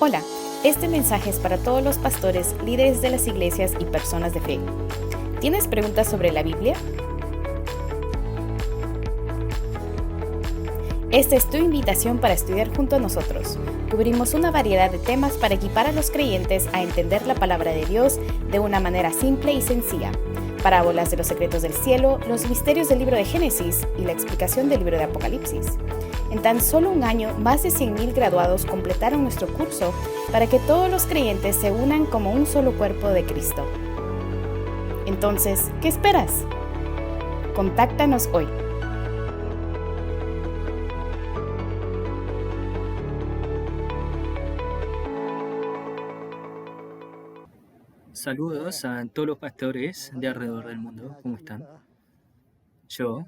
Hola, este mensaje es para todos los pastores, líderes de las iglesias y personas de fe. ¿Tienes preguntas sobre la Biblia? Esta es tu invitación para estudiar junto a nosotros. Cubrimos una variedad de temas para equipar a los creyentes a entender la palabra de Dios de una manera simple y sencilla. Parábolas de los secretos del cielo, los misterios del libro de Génesis y la explicación del libro de Apocalipsis. En tan solo un año, más de 100,000 graduados completaron nuestro curso para que todos los creyentes se unan como un solo cuerpo de Cristo. Entonces, ¿qué esperas? Contáctanos hoy. Saludos a todos los pastores de alrededor del mundo. ¿Cómo están? Yo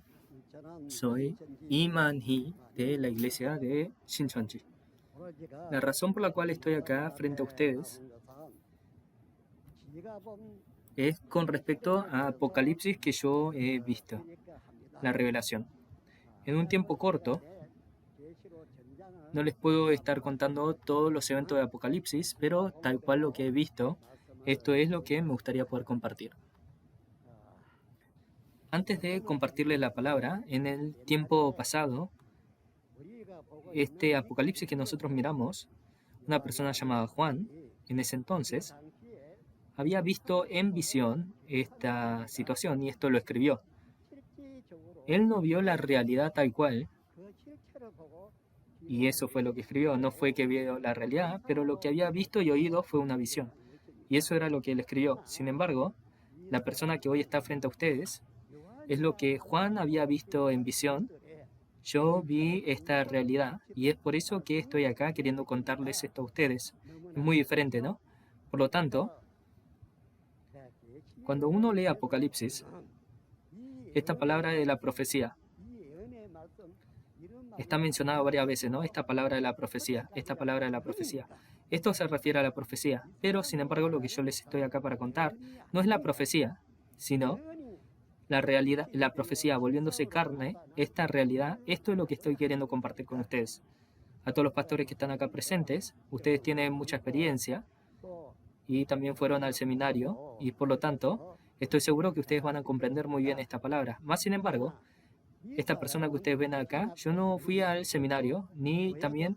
soy Iman Hee de la iglesia de Shincheonji. La razón por la cual estoy acá frente a ustedes es con respecto a Apocalipsis que yo he visto, la revelación. En un tiempo corto, no les puedo estar contando todos los eventos de Apocalipsis, pero tal cual lo que he visto, esto es lo que me gustaría poder compartir. Antes de compartirles la palabra, en el tiempo pasado, este Apocalipsis que nosotros miramos, una persona llamada Juan, en ese entonces, había visto en visión esta situación y esto lo escribió. Él no vio la realidad tal cual, y eso fue lo que escribió. No fue que vio la realidad, pero lo que había visto y oído fue una visión. Y eso era lo que él escribió. Sin embargo, la persona que hoy está frente a ustedes es lo que Juan había visto en visión. Yo vi esta realidad y es por eso que estoy acá queriendo contarles esto a ustedes. Es muy diferente, ¿no? Por lo tanto, cuando uno lee Apocalipsis, esta palabra de la profecía está mencionada varias veces, ¿no? Esta palabra de la profecía, esta palabra de la profecía. Esto se refiere a la profecía, pero sin embargo lo que yo les estoy acá para contar no es la profecía, sino la realidad, la profecía volviéndose carne, esta realidad, esto es lo que estoy queriendo compartir con ustedes. A todos los pastores que están acá presentes, ustedes tienen mucha experiencia y también fueron al seminario y por lo tanto estoy seguro que ustedes van a comprender muy bien esta palabra. Más sin embargo, esta persona que ustedes ven acá, yo no fui al seminario ni también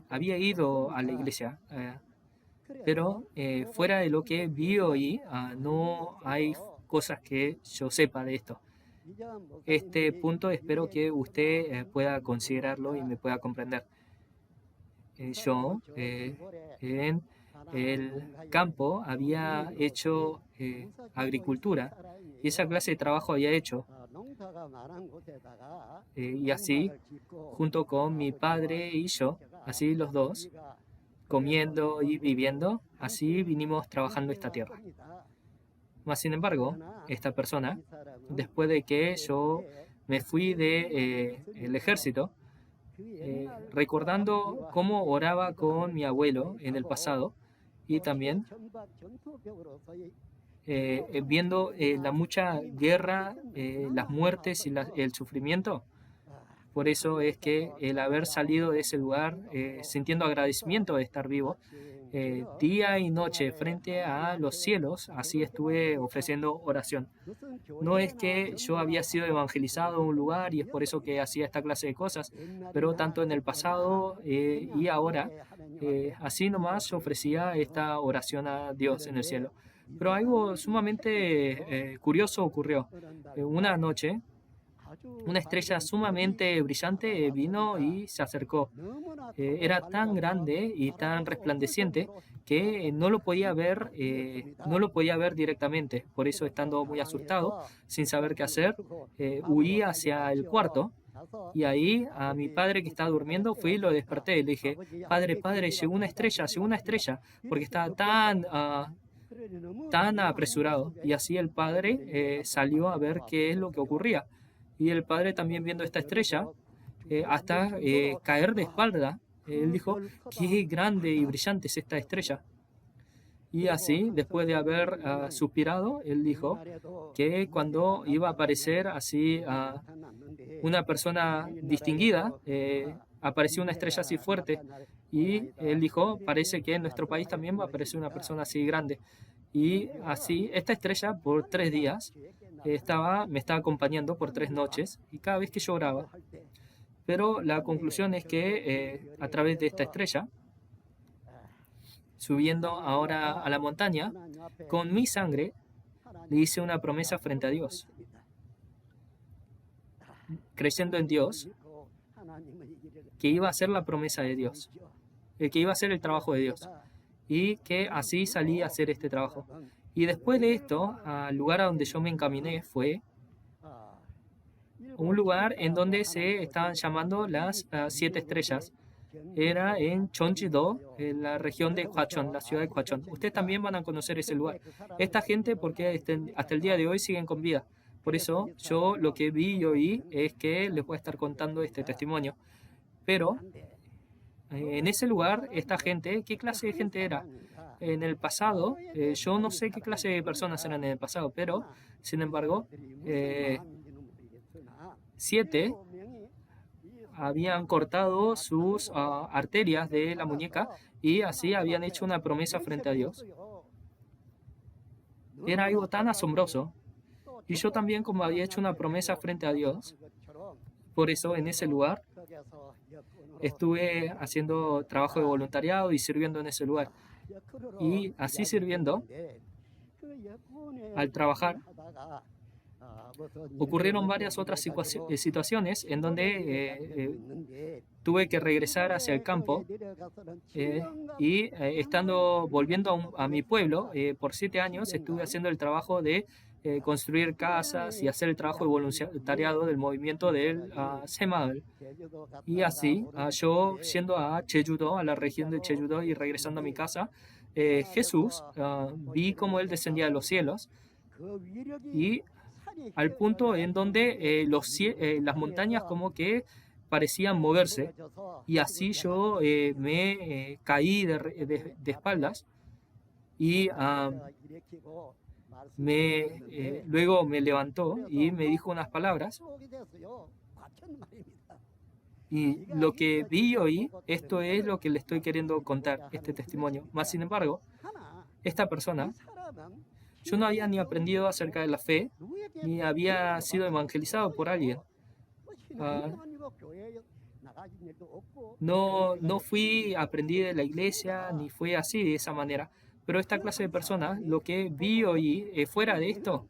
había ido a la iglesia, pero fuera de lo que vi hoy, no hay cosas que yo sepa de esto. Este punto espero que usted pueda considerarlo y me pueda comprender. Yo en el campo había hecho agricultura y esa clase de trabajo había hecho. Y así, junto con mi padre y yo, así los dos, comiendo y viviendo, así vinimos trabajando esta tierra. Más sin embargo, esta persona, después de que yo me fui del ejército, recordando cómo oraba con mi abuelo en el pasado y también viendo la mucha guerra, las muertes y el sufrimiento. Por eso es que el haber salido de ese lugar sintiendo agradecimiento de estar vivo, día y noche frente a los cielos, así estuve ofreciendo oración. No es que yo había sido evangelizado en un lugar y es por eso que hacía esta clase de cosas, pero tanto en el pasado y ahora, así nomás yo ofrecía esta oración a Dios en el cielo. Pero algo sumamente curioso ocurrió. Una noche, una estrella sumamente brillante vino y se acercó. Era tan grande y tan resplandeciente que no lo podía ver directamente. Por eso, estando muy asustado, sin saber qué hacer, huí hacia el cuarto. Y ahí a mi padre que estaba durmiendo fui y lo desperté. Y le dije, padre, padre, llegó una estrella, porque estaba tan apresurado. Y así el padre salió a ver qué es lo que ocurría. Y el padre también viendo esta estrella, hasta caer de espalda, él dijo, qué grande y brillante es esta estrella. Y así, después de haber suspirado, él dijo que cuando iba a aparecer así una persona distinguida, apareció una estrella así fuerte Y él dijo, parece que en nuestro país también va a aparecer una persona así grande. Y así, esta estrella por 3 días me estaba acompañando por 3 noches y cada vez que yo oraba. Pero la conclusión es que a través de esta estrella, subiendo ahora a la montaña, con mi sangre le hice una promesa frente a Dios, creyendo en Dios, que iba a hacer la promesa de Dios, que iba a hacer el trabajo de Dios, y que así salí a hacer este trabajo. Y después de esto, al lugar a donde yo me encaminé fue un lugar en donde se estaban llamando las 7 estrellas. Era en Cheonji-do, en la región de Hwacheon, la ciudad de Hwacheon. Ustedes también van a conocer ese lugar. Esta gente, porque hasta el día de hoy siguen con vida. Por eso yo lo que vi y oí es que les voy a estar contando este testimonio. Pero en ese lugar, esta gente, ¿qué clase de gente era? En el pasado, yo no sé qué clase de personas eran en el pasado, pero sin embargo, 7 habían cortado sus arterias de la muñeca y así habían hecho una promesa frente a Dios. Era algo tan asombroso. Y yo también, como había hecho una promesa frente a Dios, por eso en ese lugar estuve haciendo trabajo de voluntariado y sirviendo en ese lugar. Y así sirviendo, al trabajar, ocurrieron varias otras situaciones en donde tuve que regresar hacia el campo y volviendo a mi pueblo, por 7 años estuve haciendo el trabajo de construir casas y hacer el trabajo de voluntariado del movimiento del Semaul. Y así, yo yendo a Jeju-do, a la región de Jeju-do y regresando a mi casa, Jesús, vi cómo Él descendía de los cielos y al punto en donde las montañas como que parecían moverse y así yo me caí de espaldas y luego me levantó y me dijo unas palabras y lo que vi y oí, esto es lo que le estoy queriendo contar, este testimonio. Más sin embargo, esta persona, yo no había ni aprendido acerca de la fe, ni había sido evangelizado por alguien. No aprendí de la iglesia, ni fue así, de esa manera. Pero esta clase de personas, lo que vi y oí, fuera de esto,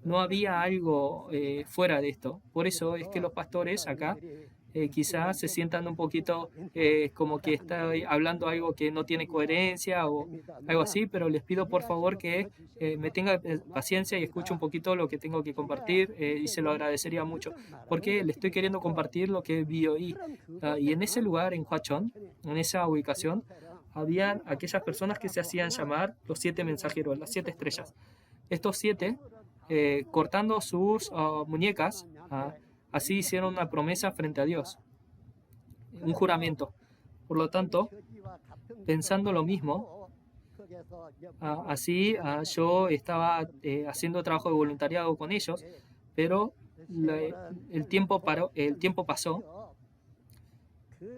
no había algo fuera de esto. Por eso es que los pastores acá quizás se sientan un poquito como que estoy hablando algo que no tiene coherencia o algo así, pero les pido por favor que me tengan paciencia y escuchen un poquito lo que tengo que compartir y se lo agradecería mucho, porque le estoy queriendo compartir lo que vi hoy. Y en ese lugar, en Hwacheon, en esa ubicación, habían aquellas personas que se hacían llamar los 7 mensajeros, las 7 estrellas. Estos 7, cortando sus muñecas, así hicieron una promesa frente a Dios, un juramento. Por lo tanto, pensando lo mismo, así yo estaba haciendo trabajo de voluntariado con ellos, pero el tiempo pasó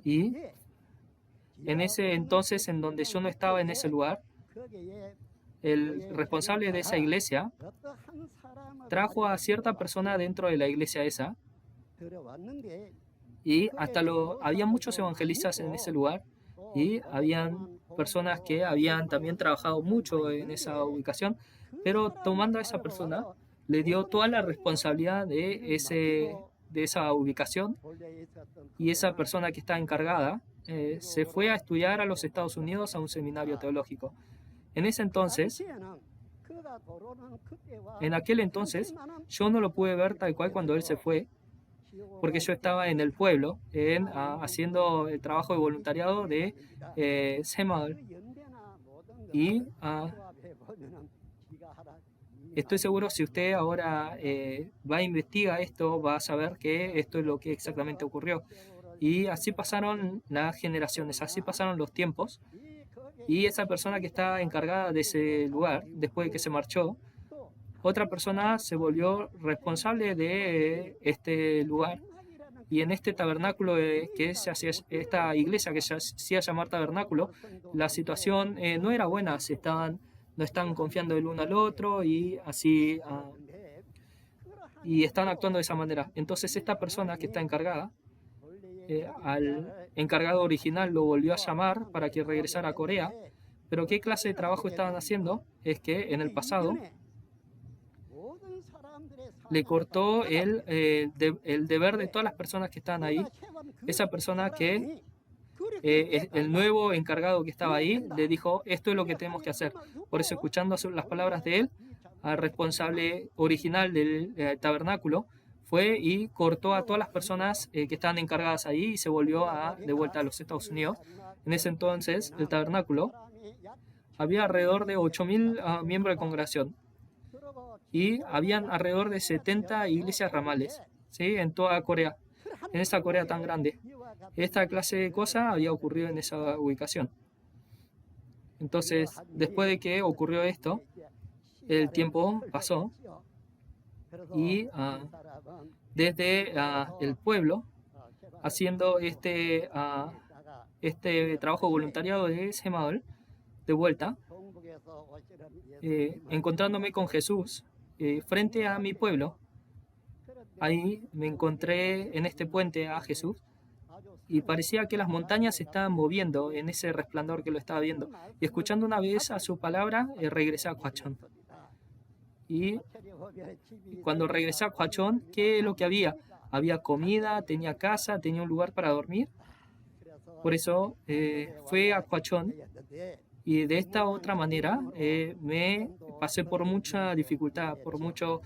y en ese entonces en donde yo no estaba en ese lugar, el responsable de esa iglesia trajo a cierta persona dentro de la iglesia esa y había muchos evangelistas en ese lugar y habían personas que habían también trabajado mucho en esa ubicación, pero tomando a esa persona le dio toda la responsabilidad de esa ubicación y esa persona que está encargada se fue a estudiar a los Estados Unidos a un seminario teológico. En aquel entonces, yo no lo pude ver tal cual cuando él se fue, porque yo estaba en el pueblo haciendo el trabajo de voluntariado de Semaul. Y estoy seguro si usted ahora va a investigar esto, va a saber que esto es lo que exactamente ocurrió. Y así pasaron las generaciones, así pasaron los tiempos. Y esa persona que estaba encargada de ese lugar, después de que se marchó, otra persona se volvió responsable de este lugar Y en este tabernáculo, esta iglesia que se hacía llamar tabernáculo, la situación no era buena, no estaban confiando el uno al otro y así, y estaban actuando de esa manera. Entonces esta persona que está encargada, al encargado original lo volvió a llamar para que regresara a Corea, pero ¿qué clase de trabajo estaban haciendo? Es que en el pasado le cortó el deber de todas las personas que estaban ahí. Esa persona que el nuevo encargado que estaba ahí le dijo, esto es lo que tenemos que hacer. Por eso, escuchando las palabras de él, al responsable original del tabernáculo fue y cortó a todas las personas que estaban encargadas ahí y se volvió de vuelta a los Estados Unidos. En ese entonces, el tabernáculo había alrededor de 8.000 miembros de congregación y habían alrededor de 70 iglesias ramales, ¿sí? En toda Corea, en esa Corea tan grande. Esta clase de cosa había ocurrido en esa ubicación. Entonces, después de que ocurrió esto, el tiempo pasó y desde el pueblo, haciendo este trabajo voluntariado de Semadol, de vuelta, encontrándome con Jesús frente a mi pueblo, ahí me encontré en este puente a Jesús y parecía que las montañas se estaban moviendo en ese resplandor que lo estaba viendo. Y escuchando una vez a su palabra, regresé a Hwacheon. Y cuando regresé a Hwacheon, ¿qué es lo que había? Había comida, tenía casa, tenía un lugar para dormir. Por eso fui a Hwacheon y de esta otra manera me pasé por mucha dificultad, por muchos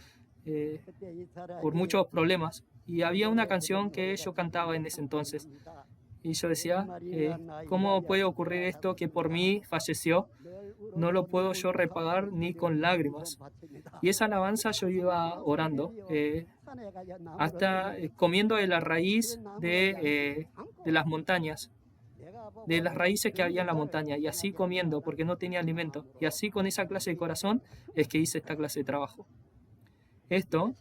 problemas. Y había una canción que yo cantaba en ese entonces. Y yo decía, ¿cómo puede ocurrir esto que por mí falleció? No lo puedo yo repagar ni con lágrimas. Y esa alabanza yo iba orando, hasta comiendo de la raíz de las montañas, de las raíces que había en la montaña, y así comiendo, porque no tenía alimento. Y así con esa clase de corazón es que hice esta clase de trabajo. Esto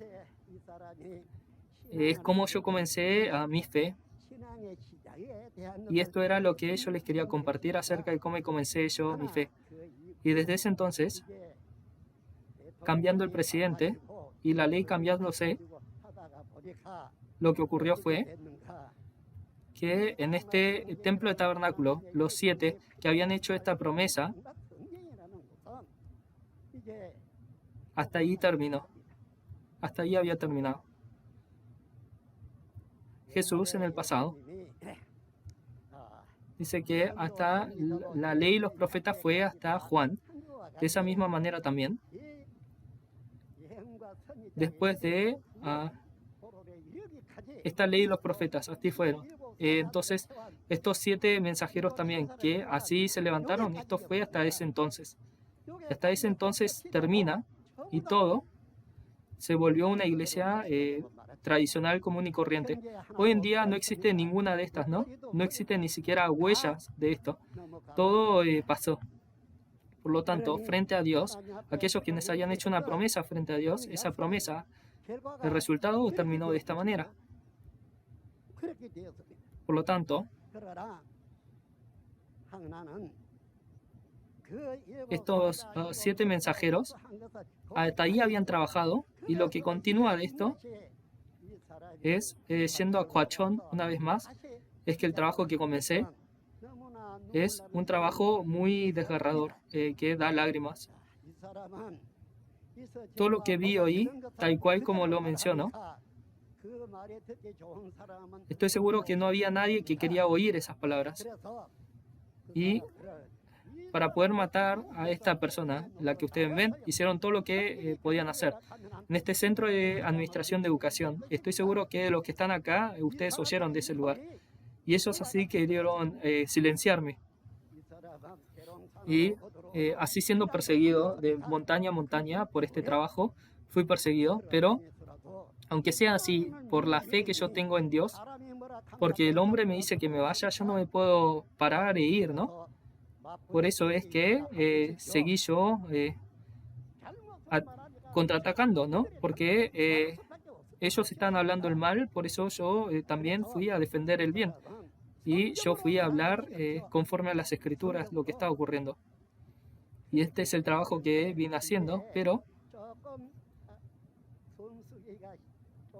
es como yo comencé a mi fe. Y esto era lo que yo les quería compartir acerca de cómo comencé yo mi fe. Y desde ese entonces, cambiando el presidente y la ley cambiándose, lo que ocurrió fue que en este templo de tabernáculo, los 7 que habían hecho esta promesa, hasta ahí terminó. Hasta ahí había terminado. Jesús en el pasado dice que hasta la ley y los profetas fue hasta Juan. De esa misma manera también, después de esta ley y los profetas, así fueron. Entonces, estos 7 mensajeros también, que así se levantaron, esto fue hasta ese entonces. Hasta ese entonces termina y todo se volvió una iglesia tradicional, común y corriente. Hoy en día no existe ninguna de estas, ¿no? No existen ni siquiera huellas de esto. Todo pasó. Por lo tanto, frente a Dios, aquellos quienes hayan hecho una promesa frente a Dios, esa promesa, el resultado terminó de esta manera. Por lo tanto, estos 7 mensajeros hasta ahí habían trabajado, y lo que continúa de esto es, yendo a Hwacheon una vez más, es que el trabajo que comencé es un trabajo muy desgarrador, que da lágrimas. Todo lo que vi hoy, tal cual como lo menciono, estoy seguro que no había nadie que quería oír esas palabras. Y para poder matar a esta persona, la que ustedes ven, hicieron todo lo que podían hacer. En este centro de administración de educación, estoy seguro que los que están acá, ustedes oyeron de ese lugar. Y ellos así querían silenciarme. Y así siendo perseguido de montaña a montaña por este trabajo, fui perseguido, pero aunque sea así, por la fe que yo tengo en Dios, porque el hombre me dice que me vaya, yo no me puedo parar e ir, ¿no? Por eso es que seguí yo contraatacando, ¿no? Porque ellos están hablando el mal, por eso yo también fui a defender el bien. Y yo fui a hablar conforme a las escrituras lo que estaba ocurriendo. Y este es el trabajo que vine haciendo, pero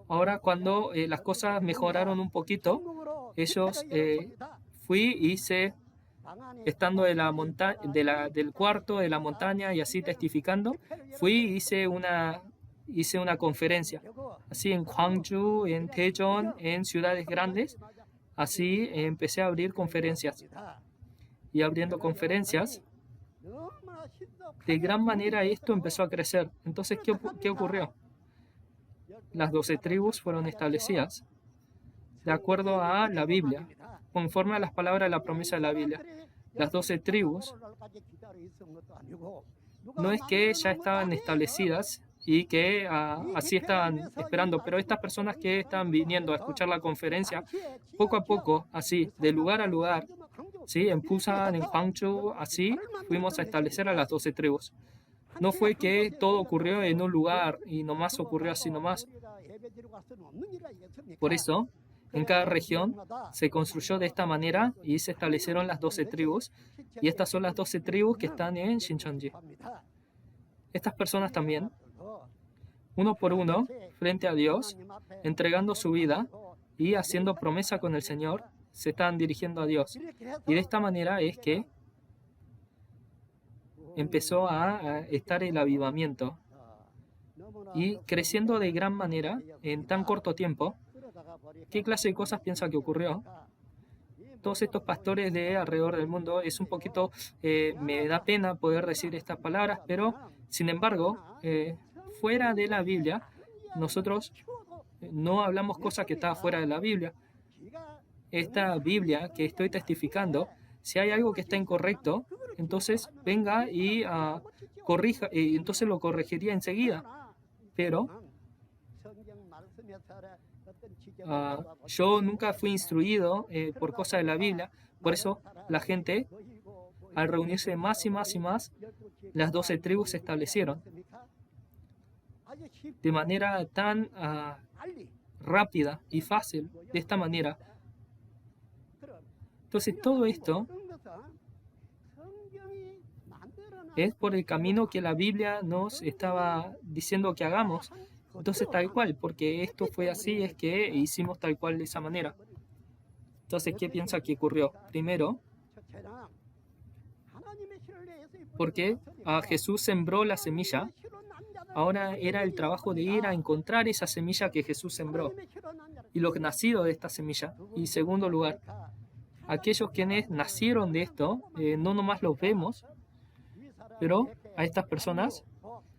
ahora cuando las cosas mejoraron un poquito, fui y hice, estando del cuarto de la montaña y así testificando, fui y hice una conferencia, así en Gwangju, en Daejeon, en ciudades grandes, así empecé a abrir conferencias. Y abriendo conferencias, de gran manera esto empezó a crecer. Entonces, ¿qué ocurrió? Las 12 tribus fueron establecidas de acuerdo a la Biblia, conforme a las palabras de la promesa de la Biblia. Las 12 tribus no es que ya estaban establecidas y que así estaban esperando, pero estas personas que estaban viniendo a escuchar la conferencia, poco a poco, así, de lugar a lugar, ¿sí? En Busan, en Gwangju, así fuimos a establecer a las 12 tribus. No fue que todo ocurrió en un lugar y nomás ocurrió así nomás. Por eso, en cada región se construyó de esta manera y se establecieron las 12 tribus. Y estas son las 12 tribus que están en Shincheonji. Estas personas también, uno por uno, frente a Dios, entregando su vida y haciendo promesa con el Señor, se están dirigiendo a Dios. Y de esta manera es que empezó a estar el avivamiento y creciendo de gran manera en tan corto tiempo. ¿Qué clase de cosas piensa que ocurrió? Todos estos pastores de alrededor del mundo, es un poquito, me da pena poder decir estas palabras, pero sin embargo, fuera de la Biblia, nosotros no hablamos cosas que están fuera de la Biblia. Esta Biblia que estoy testificando, si hay algo que está incorrecto, entonces venga y corrija, y entonces lo corregiría enseguida. Pero yo nunca fui instruido por cosas de la Biblia, por eso la gente, al reunirse más y más y más, las 12 tribus se establecieron de manera tan rápida y fácil, de esta manera. Entonces todo esto es por el camino que la Biblia nos estaba diciendo que hagamos. Entonces tal cual, porque esto fue así, es que hicimos tal cual de esa manera. Entonces, ¿qué piensa que ocurrió? Primero, porque Jesús sembró la semilla, ahora era el trabajo de ir a encontrar esa semilla que Jesús sembró y los nacidos de esta semilla. Y segundo lugar, aquellos quienes nacieron de esto, no nomás los vemos, pero a estas personas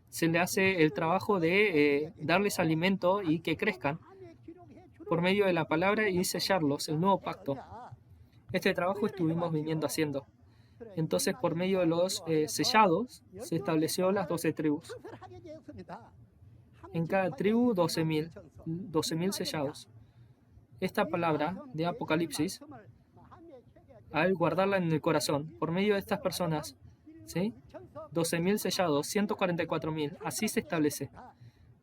se le hace el trabajo de darles alimento y que crezcan por medio de la palabra y sellarlos, el nuevo pacto. Este trabajo estuvimos viniendo haciendo. Entonces, por medio de los sellados, se estableció las 12 tribus. En cada tribu, 12.000 sellados. Esta palabra de Apocalipsis, al guardarla en el corazón, por medio de estas personas, ¿sí? 12.000 sellados, 144.000, así se establece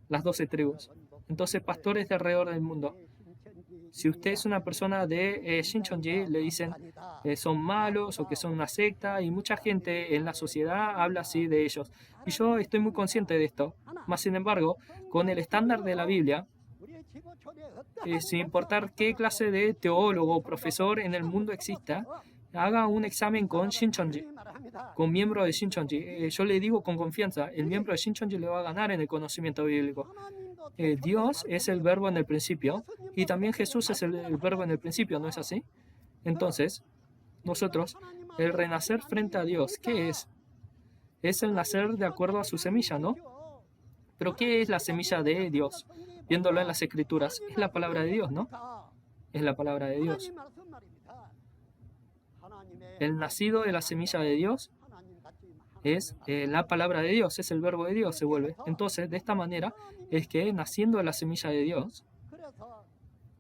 las 12 tribus. Entonces, pastores de alrededor del mundo, si usted es una persona de Shincheonji, le dicen son malos o que son una secta, y mucha gente en la sociedad habla así de ellos. Y yo estoy muy consciente de esto. Más sin embargo, con el estándar de la Biblia, sin importar qué clase de teólogo o profesor en el mundo exista, haga un examen con Shincheonji, con miembro de Shincheonji. Yo le digo con confianza, el miembro de Shincheonji le va a ganar en el conocimiento bíblico. Dios es el verbo en el principio y también Jesús es el verbo en el principio, ¿no es así? Entonces, nosotros, el renacer frente a Dios, ¿qué es? Es el nacer de acuerdo a su semilla, ¿no? Pero ¿qué es la semilla de Dios? Viéndolo en las Escrituras, es la palabra de Dios, ¿no? Es la palabra de Dios. El nacido de la semilla de Dios es la palabra de Dios, es el verbo de Dios, se vuelve. Entonces, de esta manera es que naciendo de la semilla de Dios,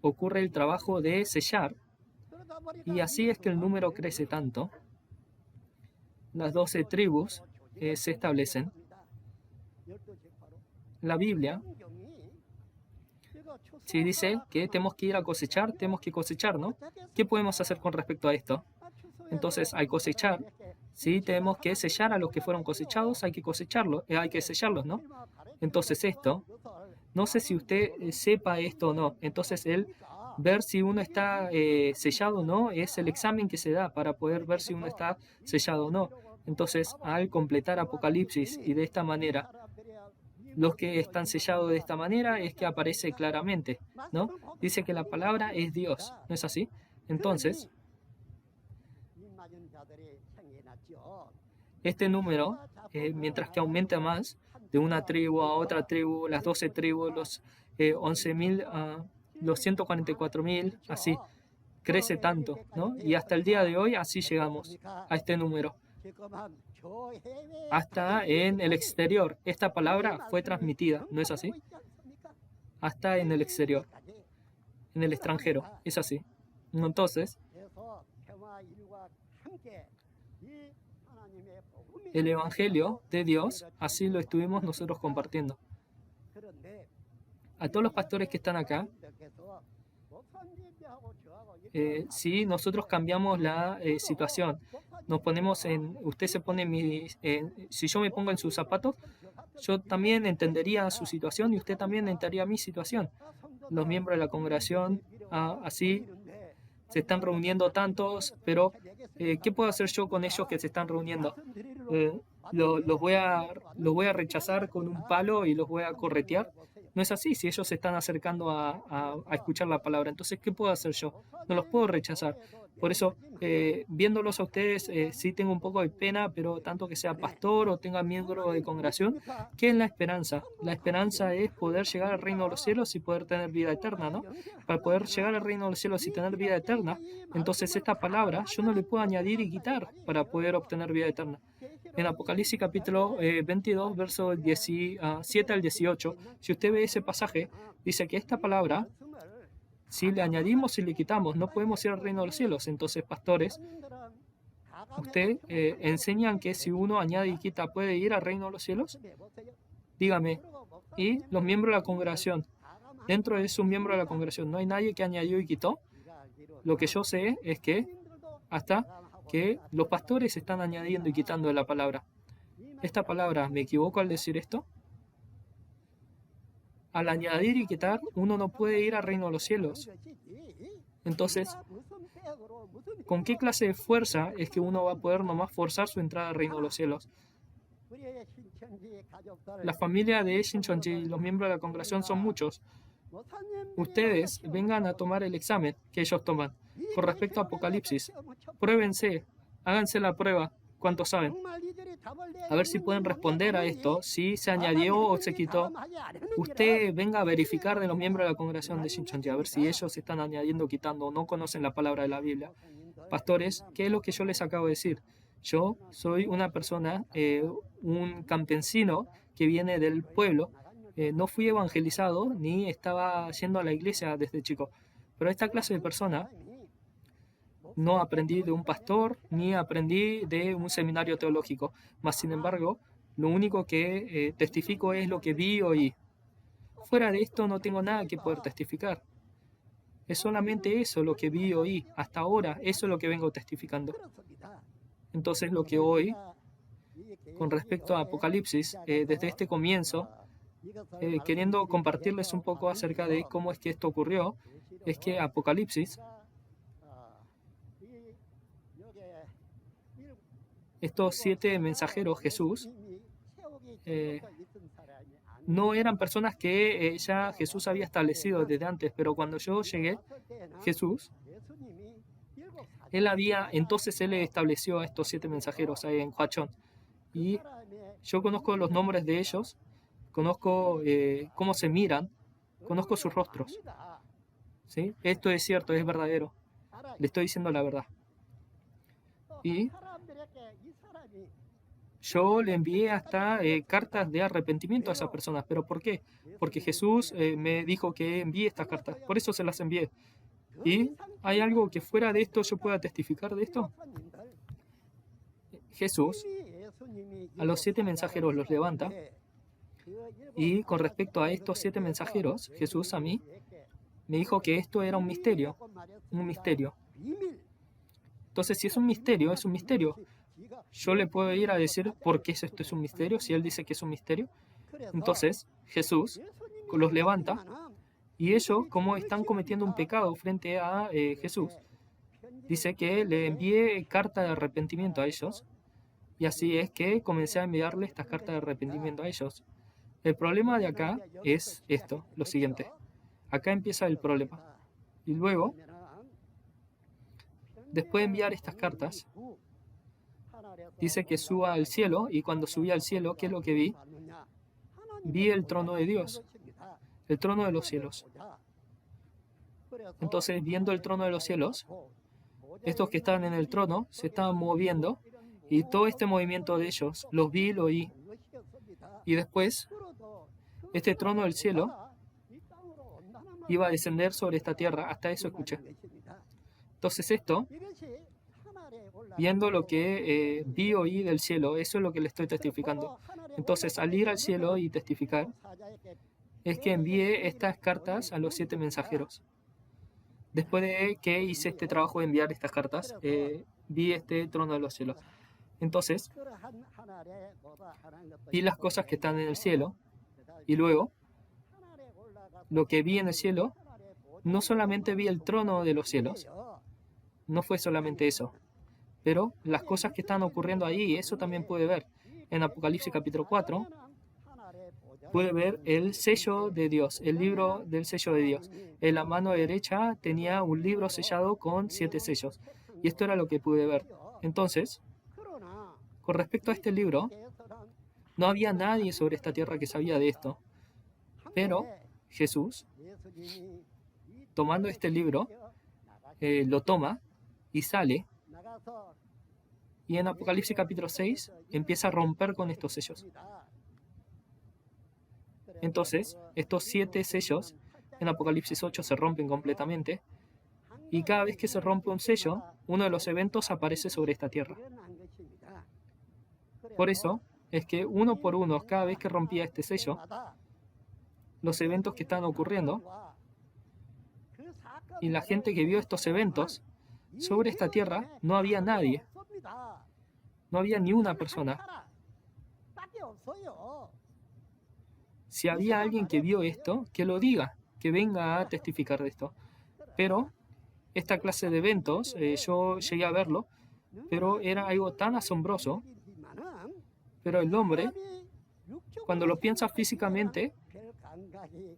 ocurre el trabajo de sellar, y así es que el número crece tanto. Las 12 tribus se establecen. La Biblia Si dice que tenemos que ir a cosechar, tenemos que cosechar, ¿no? ¿Qué podemos hacer con respecto a esto? Entonces, al cosechar, si tenemos que sellar a los que fueron cosechados, hay que cosecharlos, hay que sellarlos, ¿no? Entonces esto, no sé si usted sepa esto o no. Entonces el ver si uno está sellado o no es el examen que se da para poder ver si uno está sellado o no. Entonces, al completar Apocalipsis y de esta manera, los que están sellados de esta manera es que aparece claramente, ¿no? Dice que la palabra es Dios, ¿no es así? Entonces, este número, mientras que aumenta más, de una tribu a otra tribu, las 12 tribus, los 11.000, los 144.000, así, crece tanto, ¿no? Y hasta el día de hoy así llegamos a este número. Hasta en el exterior, esta palabra fue transmitida, ¿no es así? Hasta en el exterior, en el extranjero, es así. Entonces, el Evangelio de Dios, así lo estuvimos nosotros compartiendo. A todos los pastores que están acá, si nosotros cambiamos la situación, nos ponemos en, usted se pone si yo me pongo en sus zapatos, yo también entendería su situación y usted también entendería mi situación. Los miembros de la congregación, así, se están reuniendo tantos, pero ¿qué puedo hacer yo con ellos que se están reuniendo? Los voy a rechazar con un palo y los voy a corretear. No es así, si ellos se están acercando a escuchar la palabra. Entonces, ¿qué puedo hacer yo? No los puedo rechazar. Por eso, viéndolos a ustedes, sí tengo un poco de pena, pero tanto que sea pastor o tenga miembro de congregación, ¿qué es la esperanza? La esperanza es poder llegar al reino de los cielos y poder tener vida eterna, ¿no? Para poder llegar al reino de los cielos y tener vida eterna, entonces esta palabra yo no le puedo añadir y quitar para poder obtener vida eterna. En Apocalipsis capítulo 22, versos 7 al 18, si usted ve ese pasaje, dice que esta palabra, si le añadimos y le quitamos, no podemos ir al reino de los cielos. Entonces, pastores, ¿usted enseñan que si uno añade y quita puede ir al reino de los cielos? Dígame. Y los miembros de la congregación, dentro de esos miembros de la congregación, ¿no hay nadie que añadió y quitó? Lo que yo sé es que hasta que los pastores están añadiendo y quitando de la palabra. Esta palabra, ¿me equivoco al decir esto? Al añadir y quitar, uno no puede ir al reino de los cielos. Entonces, ¿con qué clase de fuerza es que uno va a poder nomás forzar su entrada al reino de los cielos? La familia de Shinchonji, los miembros de la congregación son muchos. Ustedes vengan a tomar el examen que ellos toman con respecto a Apocalipsis. Pruébense, háganse la prueba. ¿Cuántos saben? A ver si pueden responder a esto, si se añadió o se quitó. Usted venga a verificar de los miembros de la congregación de Shinchonji, a ver si ellos están añadiendo o quitando o no conocen la palabra de la Biblia. Pastores, ¿qué es lo que yo les acabo de decir? Yo soy una persona, un campesino que viene del pueblo. No fui evangelizado ni estaba yendo a la iglesia desde chico. Pero esta clase de persona no aprendí de un pastor ni aprendí de un seminario teológico. Mas, sin embargo, lo único que testifico es lo que vi y oí. Fuera de esto no tengo nada que poder testificar. Es solamente eso lo que vi y oí. Hasta ahora, eso es lo que vengo testificando. Entonces, lo que hoy, con respecto a Apocalipsis, desde este comienzo, queriendo compartirles un poco acerca de cómo es que esto ocurrió, es que Apocalipsis, estos 7 mensajeros, Jesús, no eran personas que ya Jesús había establecido desde antes, pero cuando yo llegué, Jesús, entonces él estableció a estos 7 mensajeros ahí en Huachón. Y yo conozco los nombres de ellos, conozco cómo se miran, conozco sus rostros. ¿Sí? Esto es cierto, es verdadero. Le estoy diciendo la verdad. Y yo le envié hasta cartas de arrepentimiento a esas personas. ¿Pero por qué? Porque Jesús me dijo que envíe estas cartas. Por eso se las envié. ¿Y hay algo que fuera de esto yo pueda testificar de esto? Jesús a los 7 mensajeros los levanta. Y con respecto a estos 7 mensajeros, Jesús a mí me dijo que esto era un misterio, un misterio. Entonces, si es un misterio, es un misterio. Yo le puedo ir a decir por qué esto es un misterio, si él dice que es un misterio. Entonces, Jesús los levanta y ellos, como están cometiendo un pecado frente a Jesús, dice que le envíe carta de arrepentimiento a ellos. Y así es que comencé a enviarle estas cartas de arrepentimiento a ellos. El problema de acá es esto, lo siguiente. Acá empieza el problema. Y luego, después de enviar estas cartas, dice que suba al cielo, y cuando subí al cielo, ¿qué es lo que vi? Vi el trono de Dios, el trono de los cielos. Entonces, viendo el trono de los cielos, estos que estaban en el trono se estaban moviendo, y todo este movimiento de ellos, los vi y lo oí. Y después, este trono del cielo iba a descender sobre esta tierra, hasta eso escuché. Entonces esto, viendo lo que vi y oí del cielo, eso es lo que le estoy testificando. Entonces, al ir al cielo y testificar, es que envié estas cartas a los 7 mensajeros. Después de que hice este trabajo de enviar estas cartas, vi este trono de los cielos. Entonces, vi las cosas que están en el cielo, y luego, lo que vi en el cielo, no solamente vi el trono de los cielos, no fue solamente eso, pero las cosas que están ocurriendo ahí, eso también puede ver. En Apocalipsis capítulo 4, puede ver el sello de Dios, el libro del sello de Dios. En la mano derecha tenía un libro sellado con 7 sellos, y esto era lo que pude ver. Entonces, con respecto a este libro, no había nadie sobre esta tierra que sabía de esto, pero Jesús, tomando este libro, lo toma y sale, y en Apocalipsis capítulo 6 empieza a romper con estos sellos. Entonces, estos 7 sellos en Apocalipsis 8 se rompen completamente, y cada vez que se rompe un sello, uno de los eventos aparece sobre esta tierra. Por eso es que uno por uno, cada vez que rompía este sello, los eventos que estaban ocurriendo, y la gente que vio estos eventos, sobre esta tierra no había nadie, no había ni una persona. Si había alguien que vio esto, que lo diga, que venga a testificar de esto. Pero esta clase de eventos, yo llegué a verlo, pero era algo tan asombroso. Pero el hombre, cuando lo piensa físicamente,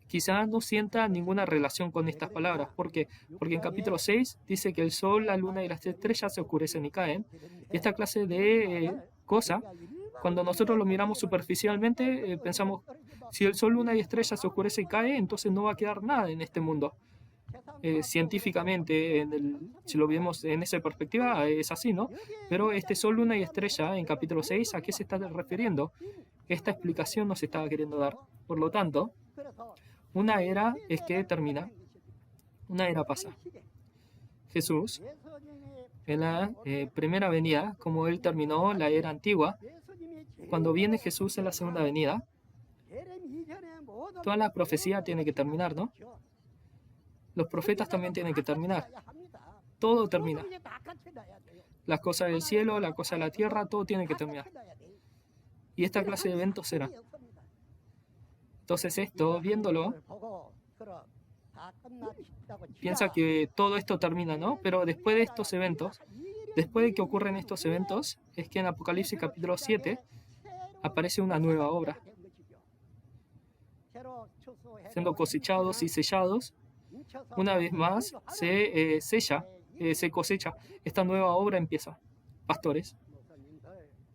quizás no sienta ninguna relación con estas palabras. ¿Por qué? Porque en capítulo 6 dice que el sol, la luna y las estrellas se oscurecen y caen. Y esta clase de cosa, cuando nosotros lo miramos superficialmente, pensamos, si el sol, luna y estrellas se oscurece y cae, entonces no va a quedar nada en este mundo. Científicamente, si lo vemos en esa perspectiva, es así, ¿no? Pero este sol, luna y estrella, en capítulo 6, ¿a qué se está refiriendo? Esta explicación nos estaba queriendo dar. Por lo tanto, una era es que termina, una era pasa. Jesús, en la primera venida, como él terminó la era antigua, cuando viene Jesús en la segunda venida, toda la profecía tiene que terminar, ¿no? Los profetas también tienen que terminar. Todo termina. Las cosas del cielo, las cosas de la tierra, todo tiene que terminar. Y esta clase de eventos será. Entonces esto, viéndolo, piensa que todo esto termina, ¿no? Pero después de estos eventos, después de que ocurren estos eventos, es que en Apocalipsis capítulo 7 aparece una nueva obra. Siendo cosechados y sellados, una vez más se se cosecha. Esta nueva obra empieza. Pastores,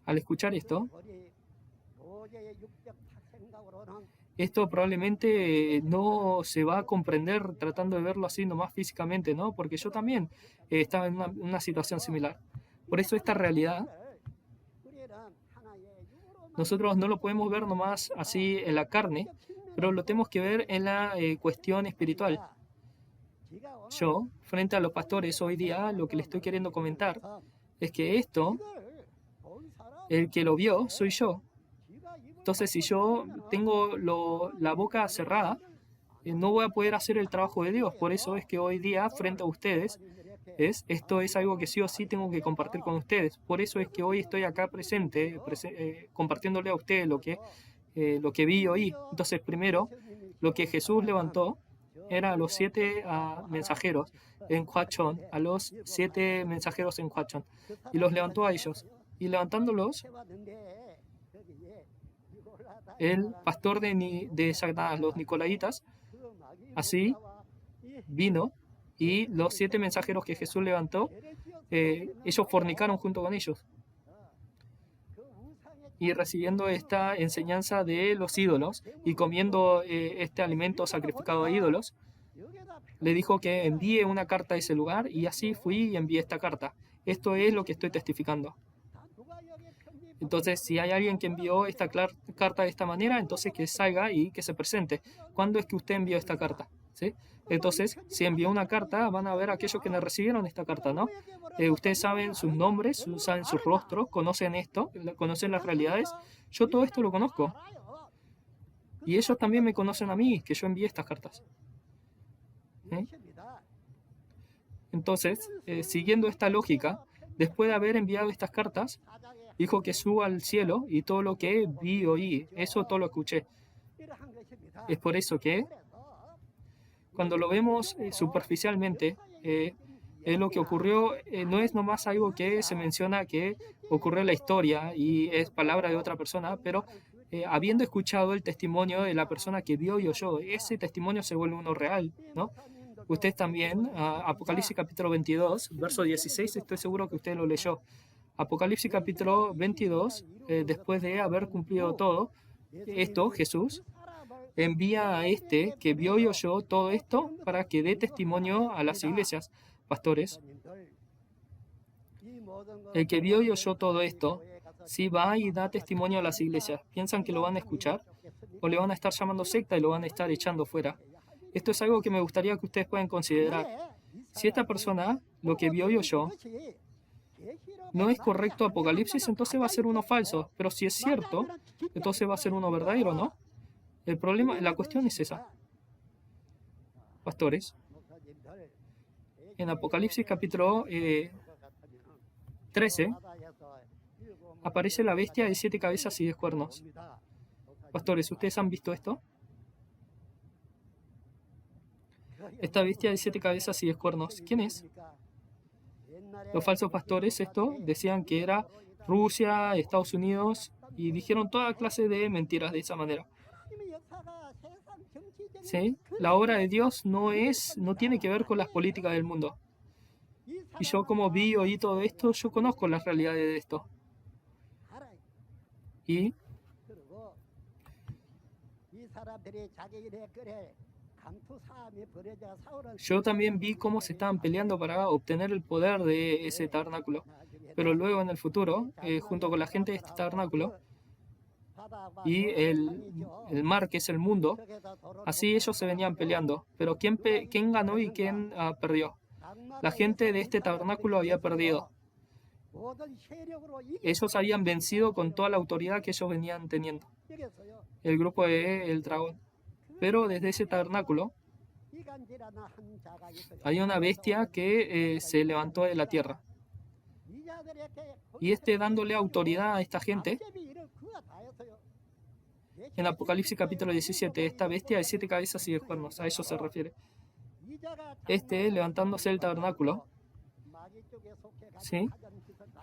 al escuchar esto probablemente no se va a comprender tratando de verlo así nomás físicamente, ¿no? Porque yo también estaba en una situación similar. Por eso esta realidad, nosotros no lo podemos ver nomás así en la carne, pero lo tenemos que ver en la cuestión espiritual. Yo, frente a los pastores hoy día, lo que les estoy queriendo comentar es que esto, el que lo vio, soy yo. Entonces, si yo tengo la boca cerrada, no voy a poder hacer el trabajo de Dios. Por eso es que hoy día, frente a ustedes, esto es algo que sí o sí tengo que compartir con ustedes. Por eso es que hoy estoy acá presente, compartiéndole a ustedes lo que vi y oí. Entonces, primero, lo que Jesús levantó era a los 7 mensajeros en Huachón, a los 7 mensajeros en Huachón, y los levantó a ellos. Y levantándolos, el pastor de Satanás, los Nicolaitas, así vino, y los 7 mensajeros que Jesús levantó, ellos fornicaron junto con ellos. Y recibiendo esta enseñanza de los ídolos y comiendo este alimento sacrificado a ídolos, le dijo que envíe una carta a ese lugar, y así fui y envié esta carta. Esto es lo que estoy testificando. Entonces, si hay alguien que envió esta carta de esta manera, entonces que salga y que se presente. ¿Cuándo es que usted envió esta carta? ¿Sí? Entonces, si envió una carta, van a ver aquellos que no recibieron esta carta, ¿no? Ustedes saben sus nombres, saben sus rostros, conocen esto, conocen las realidades. Yo todo esto lo conozco. Y ellos también me conocen a mí, que yo envié estas cartas. Entonces, siguiendo esta lógica, después de haber enviado estas cartas, dijo que suba al cielo y todo lo que vi y oí, eso todo lo escuché. Es por eso que cuando lo vemos superficialmente, lo que ocurrió no es nomás algo que se menciona que ocurrió en la historia y es palabra de otra persona, pero habiendo escuchado el testimonio de la persona que vio y oyó, ese testimonio se vuelve uno real, ¿no? Usted también, Apocalipsis capítulo 22, verso 16, estoy seguro que usted lo leyó. Apocalipsis capítulo 22, después de haber cumplido todo esto, Jesús envía a este que vio y oyó todo esto para que dé testimonio a las iglesias. Pastores, el que vio y oyó todo esto, si va y da testimonio a las iglesias, ¿piensan que lo van a escuchar? ¿O le van a estar llamando secta y lo van a estar echando fuera? Esto es algo que me gustaría que ustedes puedan considerar. Si esta persona, lo que vio y oyó, no es correcto Apocalipsis, entonces va a ser uno falso. Pero si es cierto, entonces va a ser uno verdadero, ¿no? El problema, la cuestión es esa. Pastores, en Apocalipsis capítulo 13 aparece la bestia de 7 cabezas y 10 cuernos. Pastores, ¿ustedes han visto esto? Esta bestia de 7 cabezas y 10 cuernos, ¿quién es? Los falsos pastores, esto, decían que era Rusia, Estados Unidos, y dijeron toda clase de mentiras de esa manera. ¿Sí? La obra de Dios no tiene que ver con las políticas del mundo. Y yo, como vi y oí todo esto, yo conozco las realidades de esto. Y yo también vi cómo se estaban peleando para obtener el poder de ese tabernáculo. Pero luego en el futuro, junto con la gente de este tabernáculo y el mar, que es el mundo, así ellos se venían peleando. Pero ¿quién ganó y quién perdió? La gente de este tabernáculo había perdido. Ellos habían vencido con toda la autoridad que ellos venían teniendo. El grupo del dragón. Pero desde ese tabernáculo había una bestia que se levantó de la tierra. Y dándole autoridad a esta gente, en Apocalipsis capítulo 17, esta bestia de 7 cabezas y 10 cuernos, a eso se refiere. Levantándose del tabernáculo, ¿sí?,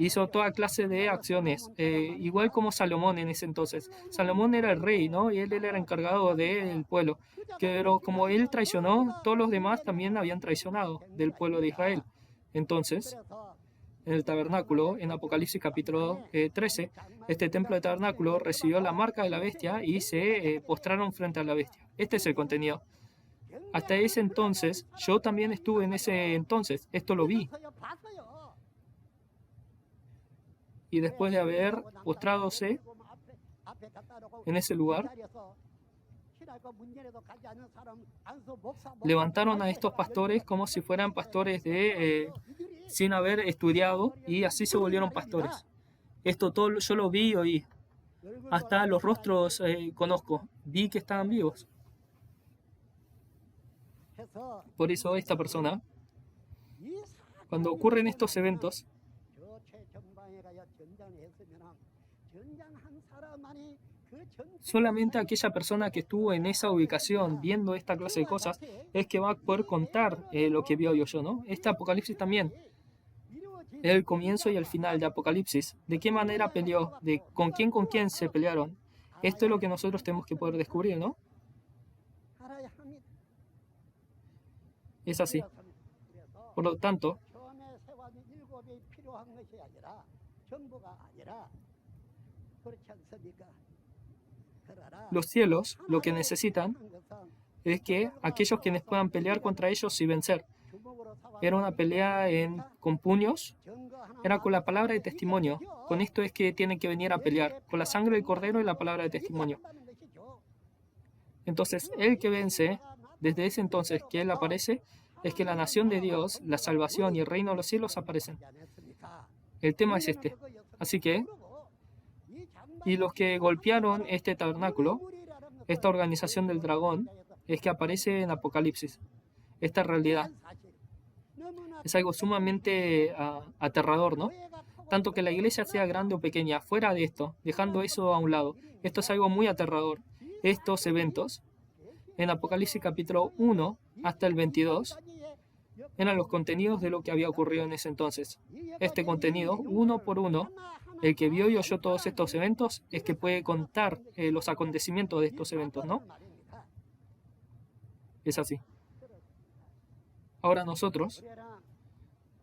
hizo toda clase de acciones, igual como Salomón en ese entonces. Salomón era el rey, ¿no? Y él era encargado del pueblo. Pero como él traicionó, todos los demás también habían traicionado del pueblo de Israel. Entonces, en el tabernáculo, en Apocalipsis capítulo 13, este templo de tabernáculo recibió la marca de la bestia y se postraron frente a la bestia. Este es el contenido. Hasta ese entonces, yo también estuve en ese entonces, esto lo vi. Y después de haber postradose en ese lugar, levantaron a estos pastores como si fueran pastores sin haber estudiado, y así se volvieron pastores. Esto todo yo lo vi y oí. Hasta los rostros conozco. Vi que estaban vivos. Por eso esta persona, cuando ocurren estos eventos, solamente aquella persona que estuvo en esa ubicación viendo esta clase de cosas es que va a poder contar lo que vio y oyó, ¿no? Este Apocalipsis también, el comienzo y el final de Apocalipsis. ¿De qué manera peleó? Con quién se pelearon? Esto es lo que nosotros tenemos que poder descubrir, ¿no? Es así. Por lo tanto, los cielos lo que necesitan es que aquellos quienes puedan pelear contra ellos y vencer. Era una pelea con puños, era con la palabra de testimonio. Con esto es que tienen que venir a pelear, con la sangre del cordero y la palabra de testimonio. Entonces, el que vence, desde ese entonces que él aparece, es que la nación de Dios, la salvación y el reino de los cielos aparecen. El tema es este. Así que, y los que golpearon este tabernáculo, esta organización del dragón, es que aparece en Apocalipsis. Esta realidad es algo sumamente aterrador, ¿no? Tanto que la iglesia sea grande o pequeña, fuera de esto, dejando eso a un lado. Esto es algo muy aterrador. Estos eventos, en Apocalipsis capítulo 1 hasta el 22, eran los contenidos de lo que había ocurrido en ese entonces. Este contenido, uno por uno, el que vio y oyó todos estos eventos es que puede contar los acontecimientos de estos eventos, ¿no? Es así. Ahora nosotros,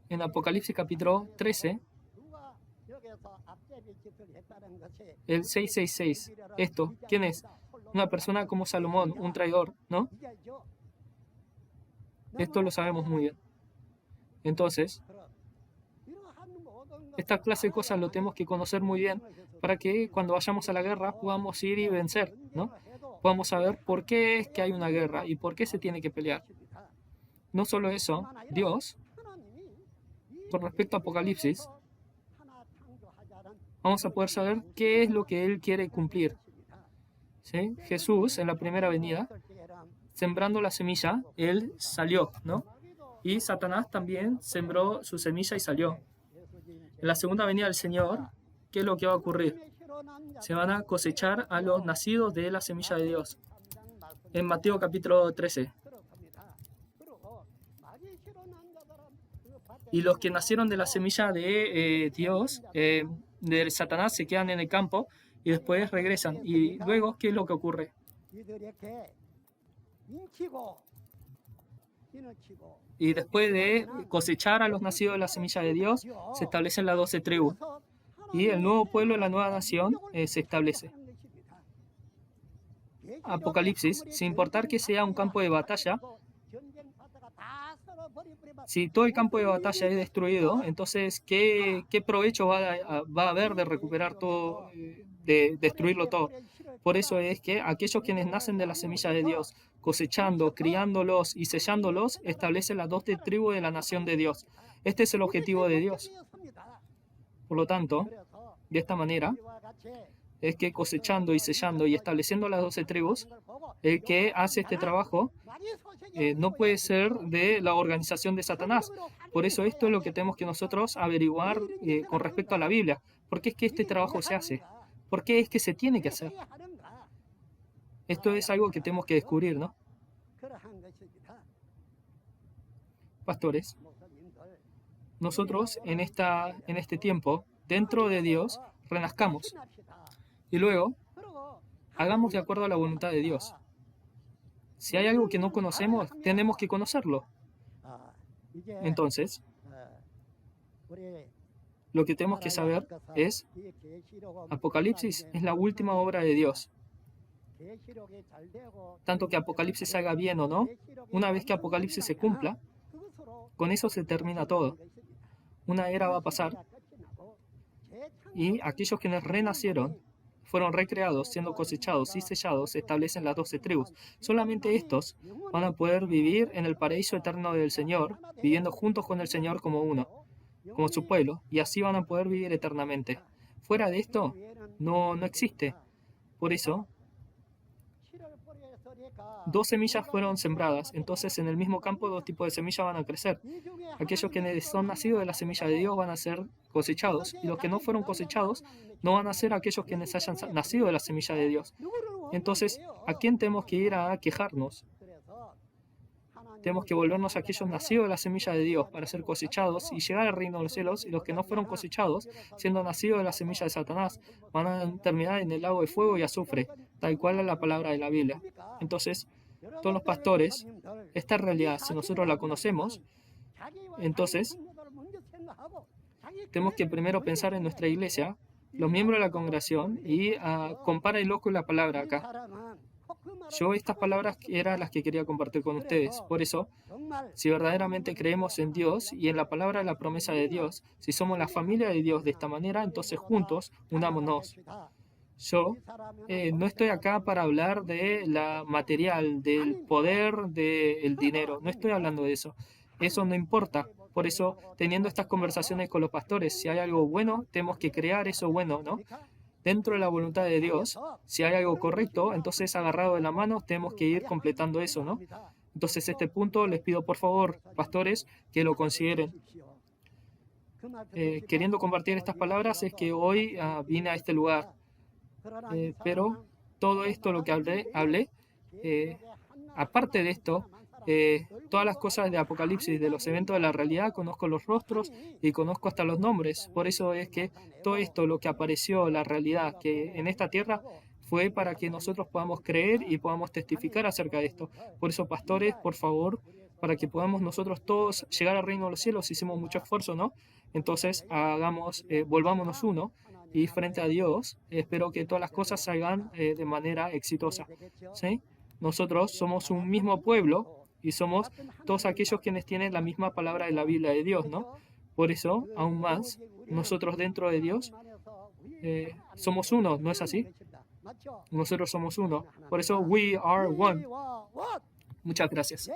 en Apocalipsis capítulo 13, el 666, esto, ¿quién es? Una persona como Salomón, un traidor, ¿no? Esto lo sabemos muy bien. Entonces, esta clase de cosas lo tenemos que conocer muy bien para que cuando vayamos a la guerra podamos ir y vencer, ¿no? Podamos saber por qué es que hay una guerra y por qué se tiene que pelear. No solo eso, Dios, con respecto a Apocalipsis, vamos a poder saber qué es lo que Él quiere cumplir. ¿Sí? Jesús, en la primera venida, sembrando la semilla, Él salió, ¿no? Y Satanás también sembró su semilla y salió. En la segunda venida del Señor, ¿qué es lo que va a ocurrir? Se van a cosechar a los nacidos de la semilla de Dios. En Mateo capítulo 13. Y los que nacieron de la semilla de Dios, de Satanás, se quedan en el campo y después regresan. Y luego, ¿qué es lo que ocurre? Y después de cosechar a los nacidos de la semilla de Dios, se establecen las 12 tribus. Y el nuevo pueblo, la nueva nación, se establece. Apocalipsis, sin importar que sea un campo de batalla, si todo el campo de batalla es destruido, entonces, ¿qué provecho va a haber de recuperar todo, de destruirlo todo? Por eso es que aquellos quienes nacen de la semilla de Dios, cosechando, criándolos y sellándolos, establecen las 12 tribus de la nación de Dios. Este es el objetivo de Dios. Por lo tanto, de esta manera, es que cosechando y sellando y estableciendo las 12 tribus, el que hace este trabajo no puede ser de la organización de Satanás. Por eso esto es lo que tenemos que nosotros averiguar con respecto a la Biblia. ¿Por qué es que este trabajo se hace? ¿Por qué es que se tiene que hacer? Esto es algo que tenemos que descubrir, ¿no? Pastores, nosotros en este tiempo, dentro de Dios, renazcamos. Y luego, hagamos de acuerdo a la voluntad de Dios. Si hay algo que no conocemos, tenemos que conocerlo. Entonces, lo que tenemos que saber es, Apocalipsis es la última obra de Dios. Tanto que Apocalipsis salga bien o no, una vez que Apocalipsis se cumpla, con eso se termina todo. Una era va a pasar y aquellos quienes renacieron, fueron recreados, siendo cosechados y sellados, se establecen las 12 tribus. Solamente estos van a poder vivir en el paraíso eterno del Señor, viviendo juntos con el Señor como uno, como su pueblo, y así van a poder vivir eternamente. Fuera de esto, no existe. Por eso, dos semillas fueron sembradas. Entonces, en el mismo campo, dos tipos de semillas van a crecer. Aquellos que son nacidos de la semilla de Dios van a ser cosechados. Y los que no fueron cosechados no van a ser aquellos quienes hayan nacido de la semilla de Dios. Entonces, ¿a quién tenemos que ir a quejarnos? Tenemos que volvernos a aquellos nacidos de la semilla de Dios para ser cosechados y llegar al reino de los cielos. Y los que no fueron cosechados, siendo nacidos de la semilla de Satanás, van a terminar en el lago de fuego y azufre, tal cual es la palabra de la Biblia. Entonces, todos los pastores, esta realidad, si nosotros la conocemos, entonces tenemos que primero pensar en nuestra iglesia, los miembros de la congregación, y compáralo con la palabra acá. Yo estas palabras eran las que quería compartir con ustedes. Por eso, si verdaderamente creemos en Dios y en la palabra de la promesa de Dios, si somos la familia de Dios de esta manera, entonces juntos unámonos. Yo no estoy acá para hablar de la material, del poder, del dinero. No estoy hablando de eso. Eso no importa. Por eso, teniendo estas conversaciones con los pastores, si hay algo bueno, tenemos que crear eso bueno, ¿no? Dentro de la voluntad de Dios, si hay algo correcto, entonces agarrado de la mano tenemos que ir completando eso, ¿no? Entonces este punto les pido por favor, pastores, que lo consideren. Queriendo compartir estas palabras es que hoy vine a este lugar, pero todo esto lo que hablé aparte de esto, todas las cosas de Apocalipsis, de los eventos de la realidad, conozco los rostros y conozco hasta los nombres. Por eso es que todo esto, lo que apareció, la realidad, que en esta tierra fue para que nosotros podamos creer y podamos testificar acerca de esto. Por eso, pastores, por favor, para que podamos nosotros todos llegar al reino de los cielos, hicimos mucho esfuerzo, ¿no? Entonces, volvámonos uno y frente a Dios, espero que todas las cosas salgan de manera exitosa, ¿sí? Nosotros somos un mismo pueblo y somos todos aquellos quienes tienen la misma palabra de la Biblia de Dios, ¿no? Por eso, aún más, nosotros dentro de Dios somos uno, ¿no es así? Nosotros somos uno. Por eso, we are one. Muchas gracias.